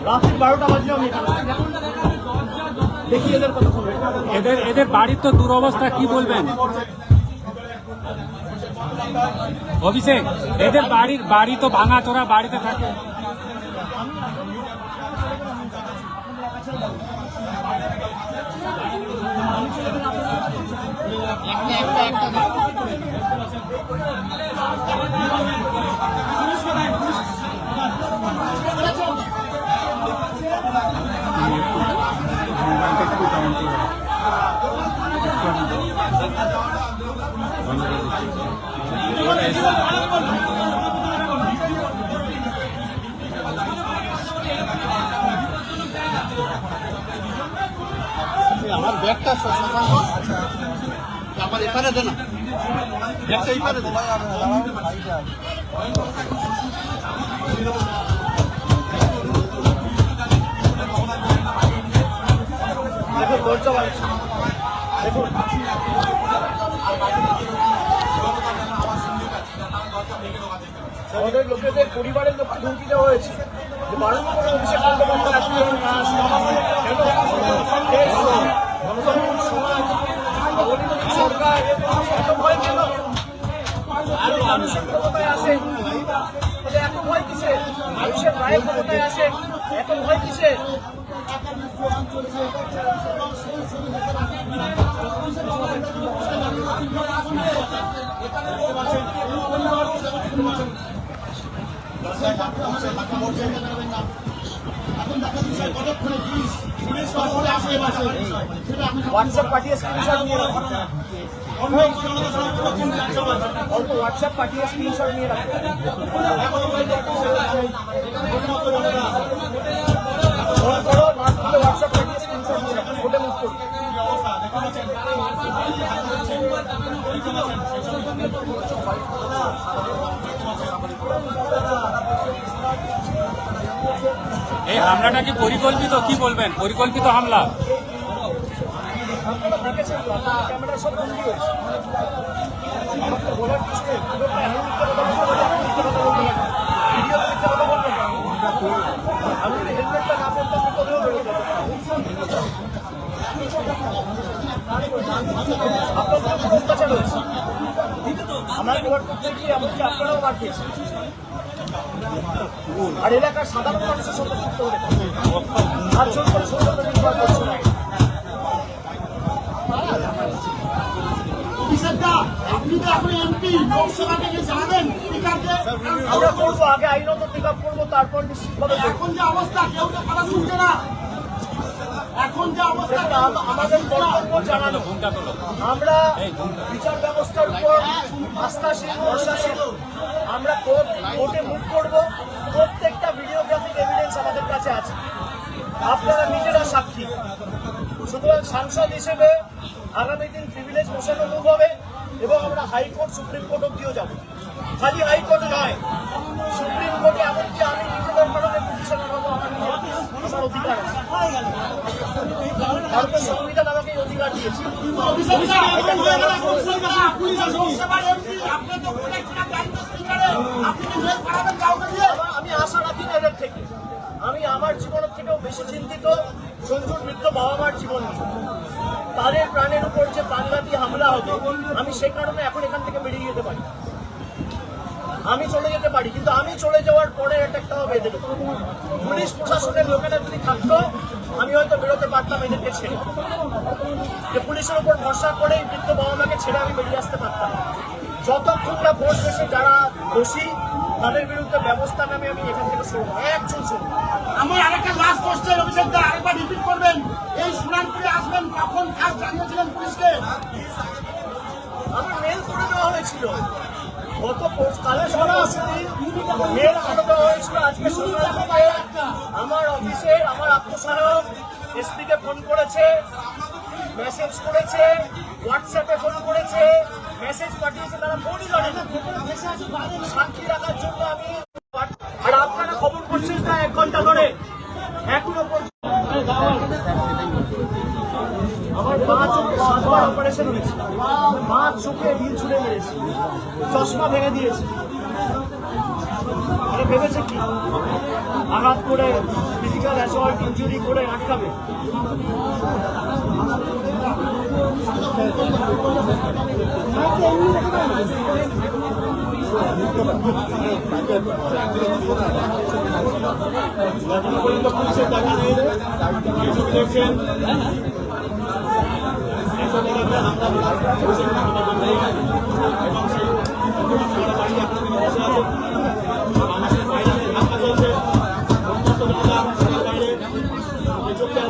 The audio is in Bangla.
রাত্রি 12টা বাজলে আমি দেখি এদের কথা। এদের বাড়ির তো দুরবস্থা, কি বলবেন অভিষেক? এদের বাড়ি তো ভাঙাচোরা, বাড়িতে থাকে। আমার ব্যাগটা আমার এপারে দে না, ব্যাগটা এপারে দে। দেখুন দরজা বাড়ছে, দেখুন আমাদের লোকেদের পরিবারের লোককে ধমকি দেওয়া হয়েছে যে বারণ করে অভিষেক বন্দ্যোপাধ্যায় সরকার এত ভয় কেন? মানুষের ক্ষমতায় আসে এত ভয় কিসে? মানুষের রায়ের ক্ষমতায় আসে এত ভয় কিসে? হোয়াটসঅ্যাপ পাঠিয়ে স্ক্রিনশট নিয়ে রাখুন, অল্প হোয়াটসঅ্যাপ পাঠিয়ে স্ক্রিনশট নিয়ে রাখুন। হোয়াটসঅ্যাপ পাঠিয়ে স্ক্রিনশট নিয়ে রাখুন, ফটো মুভ করুন। এই হামলাটা কি পরিকল্পিত? কি বলবেন, পরিকল্পিত হামলা? আপনারা দেখেছেন তো, ক্যামেরা সব বন্ধ হয়েছে। আমাকে বলার কিছু নেই, আমি হেলমেটটা না পড়তে কোথাও বেরোতে আপনার অত্যাচার হয়েছে। আমার বলার করতে গিয়ে এমনকি আপনারাও মার খেয়েছেন, আর এলাকার সাধারণ মানুষের সঙ্গে যুক্ত হয়ে আর জোর করে সৌন্দর্য নির্ভর করছে না। আমরা করবো, আগে আইনত পিক আপ করবো, তারপর নিশ্চিতভাবে। এখন যে অবস্থা, কেউ তো কথা শুনছে না। এখন যে অবস্থা, আমাদের কর্তব্য জানানো। আমরা বিচার ব্যবস্থার উপর আস্থাশীল, ভরসাশীল। আমরা কোর্টে মুভ করবো। প্রত্যেকটা ভিডিওগ্রাফিক এভিডেন্স আমাদের কাছে আছে, আপনারা নিজেরা সাক্ষী। সুতরাং সাংসদ হিসেবে আগামী দিন প্রিভিলেজ মোশনও মুভ হবে এবং আমরা হাইকোর্ট, সুপ্রিম কোর্ট অব্দিও যাব। খালি হাইকোর্টে নয়, সুপ্রিম কোর্টে, এমনকি আমি নিজেদের কারণে পিটিশনার হবো। আমার অধিকার আছে, ভারতের সংবিধান আমাকে এই অধিকার দিয়েছে। আমি আশা রাখি না এদের থেকে। আমি আমার জীবনের থেকেও বেশি চিন্তিত সঞ্জুর মৃত্যু বাবা মার জীবন নিয়ে। তাদের প্রাণের উপর যে প্রাণঘাতী হামলা হবে, আমি সে কারণে এখন এখান থেকে বেরিয়ে যেতে পারি, আমি চলে যেতে পারি। কিন্তু আমি চলে যাওয়ার পরে একটা বেঁধে দেবো। পুলিশ প্রশাসনের লোকেরা যদি থাকতো, আমি হয়তো বেরোতে পারতাম এদেরকে ছেড়ে। যে পুলিশের উপর ভরসা করে বৃদ্ধ বাবা মাকে ছেড়ে আমি বেরিয়ে আসতে পারতাম। যতক্ষণ না ভোট শেষে যারা দোষী তাদের বিরুদ্ধে ব্যবস্থা নামে আমি এখান থেকে শুরু একজন শুরু। আমার আরেকটা লাস্ট কোশ্চেন, অভিষেক দা আরেকবার রিপিট করবেন। এই সুনামপুরে আসবেন কখন, কাজ জানিয়েছিলেন পুলিশকে? আমার মেল করে দেওয়া হয়েছিল গত কালের মেল করে দেওয়া হয়েছিল। আজকে আমার অফিসে আমার আত্মসহায়ক এসপিকে ফোন করেছে, মেসেজ করেছে, হোয়াটসঅ্যাপে ফোন করেছে, মেসেজ পাঠিয়েছে। তারা ফোনই ধরে না, সাক্ষী রাখার জন্য আমি। আর আপনারা খবর করছেন না 1 ঘন্টা ধরে, এখনো আমার 5 অপারেশন হয়েছে, 5 চোখে ঢিল ছুড়ে মেরেছে, চশমা ভেঙে দিয়েছে। ভেবেছে কি আঘাত করে ফিজিক্যাল অ্যাসল্ট ইনজুরি করে আটকাবে। এখনো পর্যন্ত পুলিশের দেখা নেই। এই ছবি দেখছেন, এই ছবি দেখবেন আমরা পুলিশের কোনো খবর নেই। এবং সেই বাড়ি আপনাদের বসে আছে, আমাদের বাইরে ধাক্কা চলছে, উন্নত জনতা সবার বাইরে এই চোখটা